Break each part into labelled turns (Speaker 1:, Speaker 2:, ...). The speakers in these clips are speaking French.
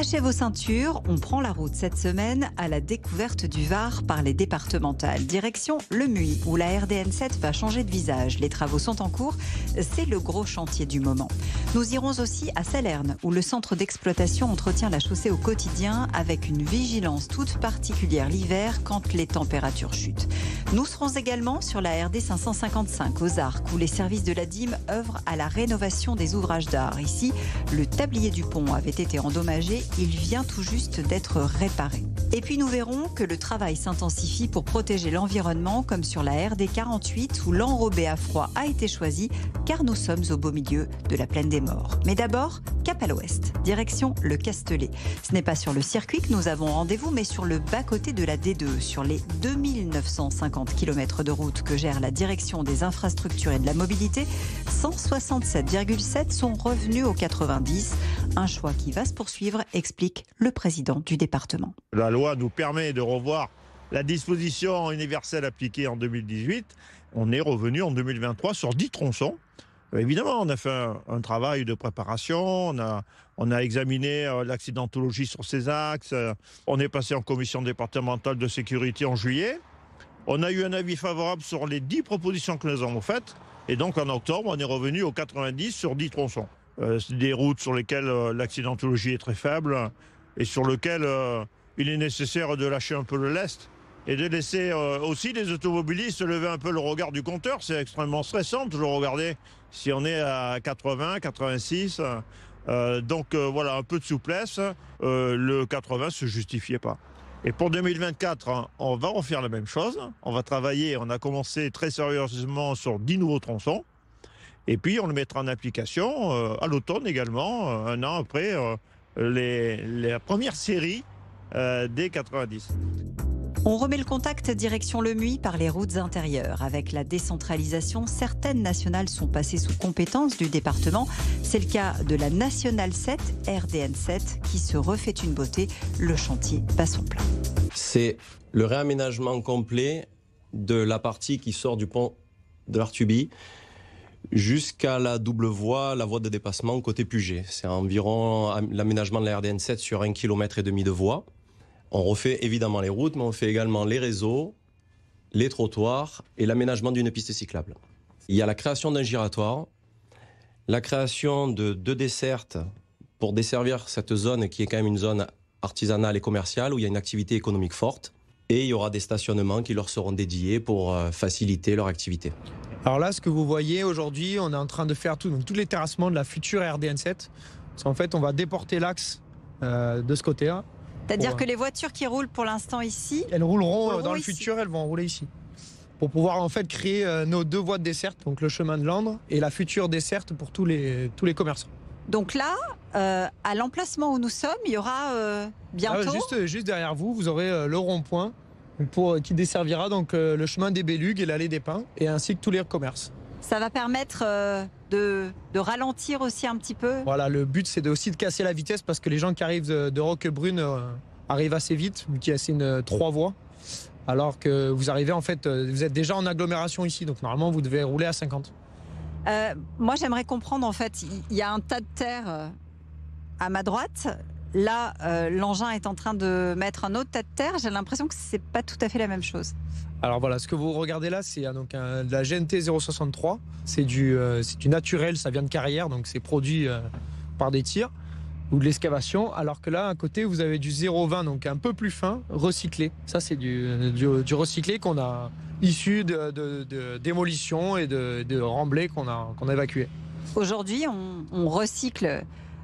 Speaker 1: Attachez vos ceintures, on prend la route cette semaine à la découverte du Var par les départementales. Direction le Muy, où la RDN7 va changer de visage. Les travaux sont en cours, c'est le gros chantier du moment. Nous irons aussi à Salerne, où le centre d'exploitation entretient la chaussée au quotidien avec une vigilance toute particulière l'hiver quand les températures chutent. Nous serons également sur la RD 555 aux Arcs, où les services de la DIM œuvrent à la rénovation des ouvrages d'art. Ici, le tablier du pont avait été endommagé, il vient tout juste d'être réparé. Et puis nous verrons que le travail s'intensifie pour protéger l'environnement, comme sur la RD 48 où l'enrobé à froid a été choisi, car nous sommes au beau milieu de la plaine des Morts. Mais d'abord, cap à l'ouest, direction le Castellet. Ce n'est pas sur le circuit que nous avons rendez-vous, mais sur le bas-côté de la D2, sur les 2950 km de route que gère la direction des infrastructures et de la mobilité, 167,7 sont revenus aux 90. Un choix qui va se poursuivre, explique le président du département.
Speaker 2: La loi nous permet de revoir la disposition universelle appliquée en 2018. On est revenu en 2023 sur 10 tronçons. Évidemment, on a fait un travail de préparation, on a examiné l'accidentologie sur ces axes, on est passé en commission départementale de sécurité en juillet. On a eu un avis favorable sur les 10 propositions que nous avons faites. Et donc en octobre, on est revenu aux 90 sur 10 tronçons. C'est des routes sur lesquelles l'accidentologie est très faible et sur lesquelles il est nécessaire de lâcher un peu le lest et de laisser aussi les automobilistes lever un peu le regard du compteur. C'est extrêmement stressant de toujours regarder si on est à 80, 86. Voilà, un peu de souplesse. Le 80 ne se justifiait pas. Et pour 2024, on va refaire la même chose. On va travailler, on a commencé très sérieusement sur 10 nouveaux tronçons. Et puis on le mettra en application à l'automne également, un an après la première série des 90.
Speaker 1: On remet le contact direction le Muy par les routes intérieures. Avec la décentralisation, certaines nationales sont passées sous compétence du département. C'est le cas de la Nationale 7, RDN 7, qui se refait une beauté. Le chantier bat son plein.
Speaker 3: C'est le réaménagement complet de la partie qui sort du pont de l'Artuby jusqu'à la double voie, la voie de dépassement côté Puget. C'est environ l'aménagement de la RDN 7 sur 1,5 km de voie. On refait évidemment les routes, mais on fait également les réseaux, les trottoirs et l'aménagement d'une piste cyclable. Il y a la création d'un giratoire, la création de 2 dessertes pour desservir cette zone qui est quand même une zone artisanale et commerciale où il y a une activité économique forte. Et il y aura des stationnements qui leur seront dédiés pour faciliter leur activité.
Speaker 4: Alors là, ce que vous voyez aujourd'hui, on est en train de faire tous les terrassements de la future RDN7. Parce qu'en fait, on va déporter l'axe de ce côté-là.
Speaker 1: C'est-à-dire que les voitures qui roulent pour l'instant ici,
Speaker 4: elles rouleront dans le futur, elles vont rouler ici. Pour pouvoir en fait créer nos 2 voies de desserte, donc le chemin de Landres et la future desserte pour tous les commerçants.
Speaker 1: Donc là, à l'emplacement où nous sommes, il y aura bientôt...
Speaker 4: Juste derrière vous, vous aurez le rond-point qui desservira donc le chemin des Bélugues et l'allée des Pins, et ainsi que tous les commerces. Ça va permettre de ralentir aussi un petit peu. Voilà, le but c'est aussi de casser la vitesse parce que les gens qui arrivent de Roquebrune arrivent assez vite, vu qu'il y a une 3 voies. Alors que vous arrivez en fait, vous êtes déjà en agglomération ici, donc normalement vous devez rouler à 50.
Speaker 1: Moi j'aimerais comprendre en fait, il y a un tas de terre à ma droite. Là, l'engin est en train de mettre un autre tas de terre. J'ai l'impression que c'est pas tout à fait la même chose.
Speaker 4: Alors voilà, ce que vous regardez là, c'est donc de la GNT 063. C'est du naturel, ça vient de carrière, donc c'est produit par des tirs ou de l'excavation. Alors que là, à côté, vous avez du 0,20, donc un peu plus fin, recyclé. Ça, c'est du recyclé qu'on a issu de démolition et de remblais qu'on a évacué.
Speaker 1: Aujourd'hui, on recycle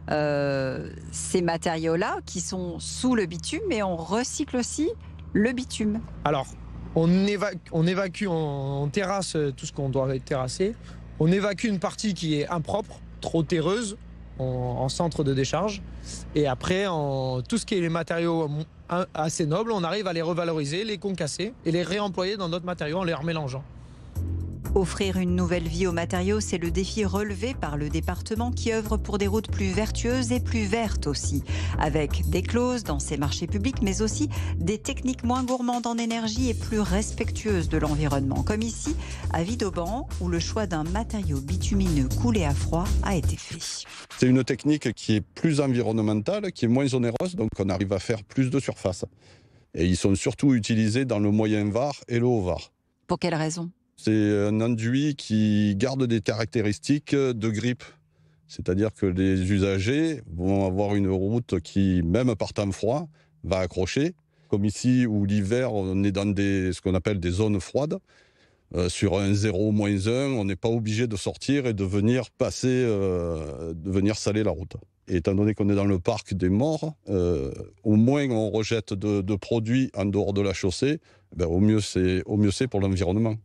Speaker 1: ces matériaux-là qui sont sous le bitume, mais on recycle aussi le bitume.
Speaker 4: Alors, on évacue, on terrasse tout ce qu'on doit terrasser. On évacue une partie qui est impropre, trop terreuse, en centre de décharge. Et après, tout ce qui est les matériaux assez nobles, on arrive à les revaloriser, les concasser et les réemployer dans d'autres matériaux en les remélangeant.
Speaker 1: Offrir une nouvelle vie aux matériaux, c'est le défi relevé par le département qui œuvre pour des routes plus vertueuses et plus vertes aussi, avec des clauses dans ses marchés publics, mais aussi des techniques moins gourmandes en énergie et plus respectueuses de l'environnement, comme ici à Vidauban, où le choix d'un matériau bitumineux coulé à froid a été fait.
Speaker 5: C'est une technique qui est plus environnementale, qui est moins onéreuse, donc on arrive à faire plus de surface. Et ils sont surtout utilisés dans le moyen Var et le haut Var.
Speaker 1: Pour quelle raison ?
Speaker 5: C'est un enduit qui garde des caractéristiques de grippe. C'est-à-dire que les usagers vont avoir une route qui, même par temps froid, va accrocher. Comme ici, où l'hiver, on est dans ce qu'on appelle des zones froides. Sur un 0, -1, on n'est pas obligé de sortir et de venir saler la route. Et étant donné qu'on est dans le parc des morts, au moins on rejette de produits en dehors de la chaussée, au mieux c'est pour l'environnement.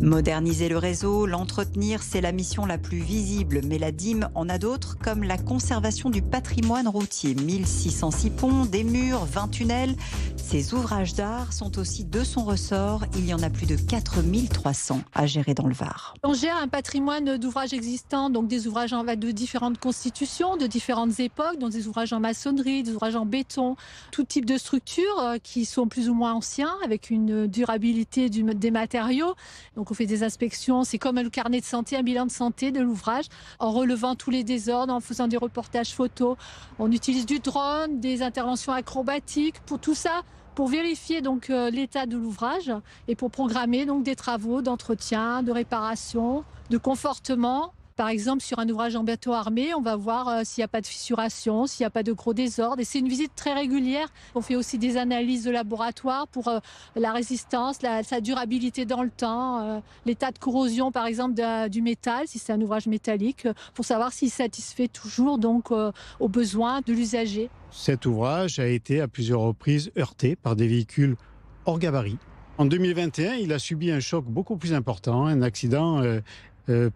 Speaker 1: Moderniser le réseau, l'entretenir, c'est la mission la plus visible. Mais la DIM en a d'autres, comme la conservation du patrimoine routier. 1606 ponts, des murs, 20 tunnels. Ces ouvrages d'art sont aussi de son ressort. Il y en a plus de 4300 à gérer dans le Var.
Speaker 6: On gère un patrimoine d'ouvrages existants, donc des ouvrages de différentes constitutions, de différentes époques, donc des ouvrages en maçonnerie, des ouvrages en béton, tout type de structures qui sont plus ou moins anciens, avec une durabilité des matériaux. Donc on fait des inspections, c'est comme le carnet de santé, un bilan de santé de l'ouvrage, en relevant tous les désordres, en faisant des reportages photos. On utilise du drone, des interventions acrobatiques, pour tout ça, pour vérifier donc l'état de l'ouvrage et pour programmer donc des travaux d'entretien, de réparation, de confortement. Par exemple, sur un ouvrage en bateau armé, on va voir s'il n'y a pas de fissuration, s'il n'y a pas de gros désordres. Et c'est une visite très régulière. On fait aussi des analyses de laboratoire pour la résistance, sa durabilité dans le temps, l'état de corrosion, par exemple, du métal, si c'est un ouvrage métallique, pour savoir s'il satisfait toujours donc, aux besoins de l'usager.
Speaker 7: Cet ouvrage a été à plusieurs reprises heurté par des véhicules hors gabarit. En 2021, il a subi un choc beaucoup plus important, un accident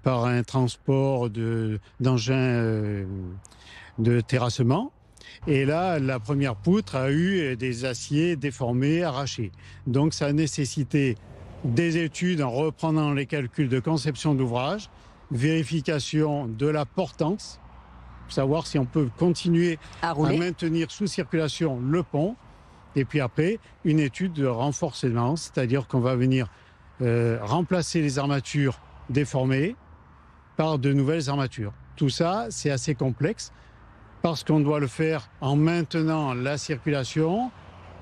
Speaker 7: par un transport d'engins de terrassement. Et là, la première poutre a eu des aciers déformés, arrachés. Donc ça a nécessité des études en reprenant les calculs de conception d'ouvrage, vérification de la portance, savoir si on peut continuer à maintenir sous circulation le pont. Et puis après, une étude de renforcement, c'est-à-dire qu'on va venir remplacer les armatures déformées par de nouvelles armatures. Tout ça, c'est assez complexe parce qu'on doit le faire en maintenant la circulation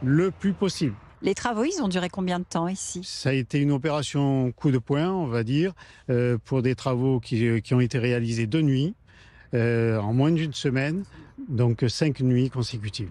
Speaker 7: le plus possible.
Speaker 1: Les travaux, ils ont duré combien de temps ici ?
Speaker 7: Ça a été une opération coup de poing, on va dire, pour des travaux qui ont été réalisés de nuit, en moins d'une semaine, donc 5 nuits consécutives.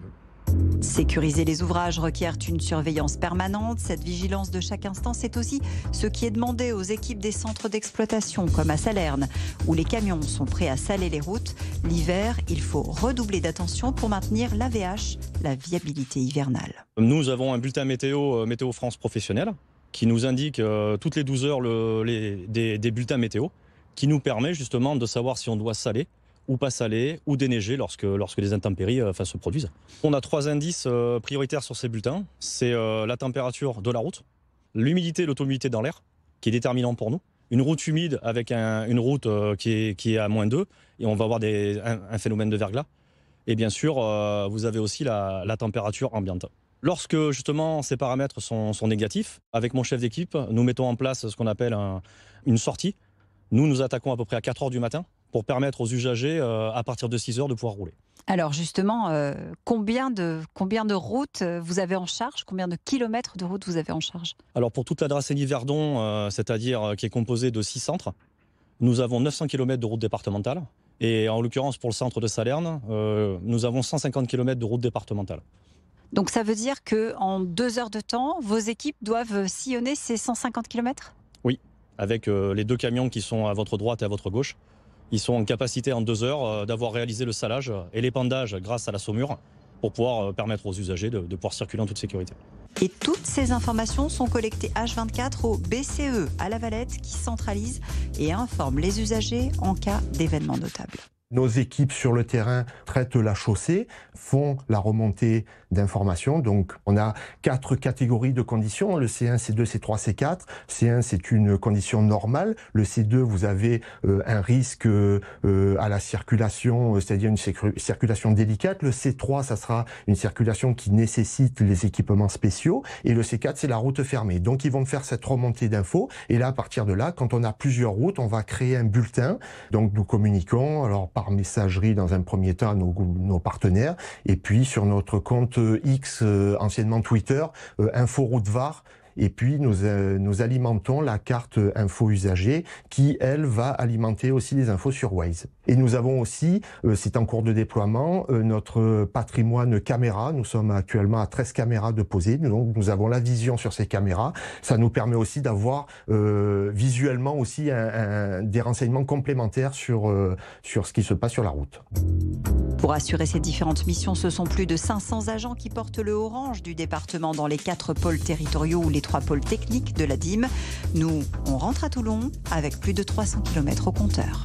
Speaker 1: Sécuriser les ouvrages requiert une surveillance permanente. Cette vigilance de chaque instant, c'est aussi ce qui est demandé aux équipes des centres d'exploitation, comme à Salerne, où les camions sont prêts à saler les routes. L'hiver, il faut redoubler d'attention pour maintenir l'AVH, la viabilité hivernale.
Speaker 8: Nous avons un bulletin météo France professionnel qui nous indique toutes les 12 heures des bulletins météo, qui nous permet justement de savoir si on doit saler ou pas saler, ou déneiger lorsque les intempéries se produisent. On a 3 indices prioritaires sur ces bulletins. C'est la température de la route, l'humidité et l'auto-humidité dans l'air, qui est déterminant pour nous. Une route humide avec une route qui est à -2, et on va avoir un phénomène de verglas. Et bien sûr, vous avez aussi la température ambiante. Lorsque justement ces paramètres sont négatifs, avec mon chef d'équipe, nous mettons en place ce qu'on appelle une sortie. Nous attaquons à peu près à 4 heures du matin pour permettre aux usagers, à partir de 6 heures, de pouvoir rouler.
Speaker 1: Alors justement, combien de routes vous avez en charge ? Combien de kilomètres de routes vous avez en charge ?
Speaker 8: Alors pour toute la Dracénie Verdon, c'est-à-dire qui est composée de 6 centres, nous avons 900 km de routes départementales. Et en l'occurrence, pour le centre de Salerne, nous avons 150 km de routes départementales.
Speaker 1: Donc ça veut dire qu'en 2 heures de temps, vos équipes doivent sillonner ces 150 km ?
Speaker 8: Oui, avec les 2 camions qui sont à votre droite et à votre gauche. Ils sont en capacité en 2 heures d'avoir réalisé le salage et l'épandage grâce à la saumure pour pouvoir permettre aux usagers de pouvoir circuler en toute sécurité.
Speaker 1: Et toutes ces informations sont collectées H24 au BCE à La Valette qui centralise et informe les usagers en cas d'événements notables.
Speaker 9: Nos équipes sur le terrain traitent la chaussée, font la remontée d'informations. Donc, on a 4 catégories de conditions. Le C1, C2, C3, C4. C1, c'est une condition normale. Le C2, vous avez un risque à la circulation, c'est-à-dire une circulation délicate. Le C3, ça sera une circulation qui nécessite les équipements spéciaux. Et le C4, c'est la route fermée. Donc, ils vont faire cette remontée d'infos. Et là, à partir de là, quand on a plusieurs routes, on va créer un bulletin. Donc, nous communiquons, alors par messagerie dans un premier temps à nos partenaires, et puis sur notre compte X, anciennement Twitter, Inforoute Var. Et puis, nous alimentons la carte info usager qui, elle, va alimenter aussi les infos sur Waze. Et nous avons aussi, c'est en cours de déploiement, notre patrimoine caméra. Nous sommes actuellement à 13 caméras de posées. Donc, nous avons la vision sur ces caméras. Ça nous permet aussi d'avoir visuellement aussi des renseignements complémentaires sur ce qui se passe sur la route.
Speaker 1: Pour assurer ces différentes missions, ce sont plus de 500 agents qui portent le orange du département dans les 4 pôles territoriaux ou les 3 pôles techniques de la DIM. Nous, on rentre à Toulon avec plus de 300 km au compteur.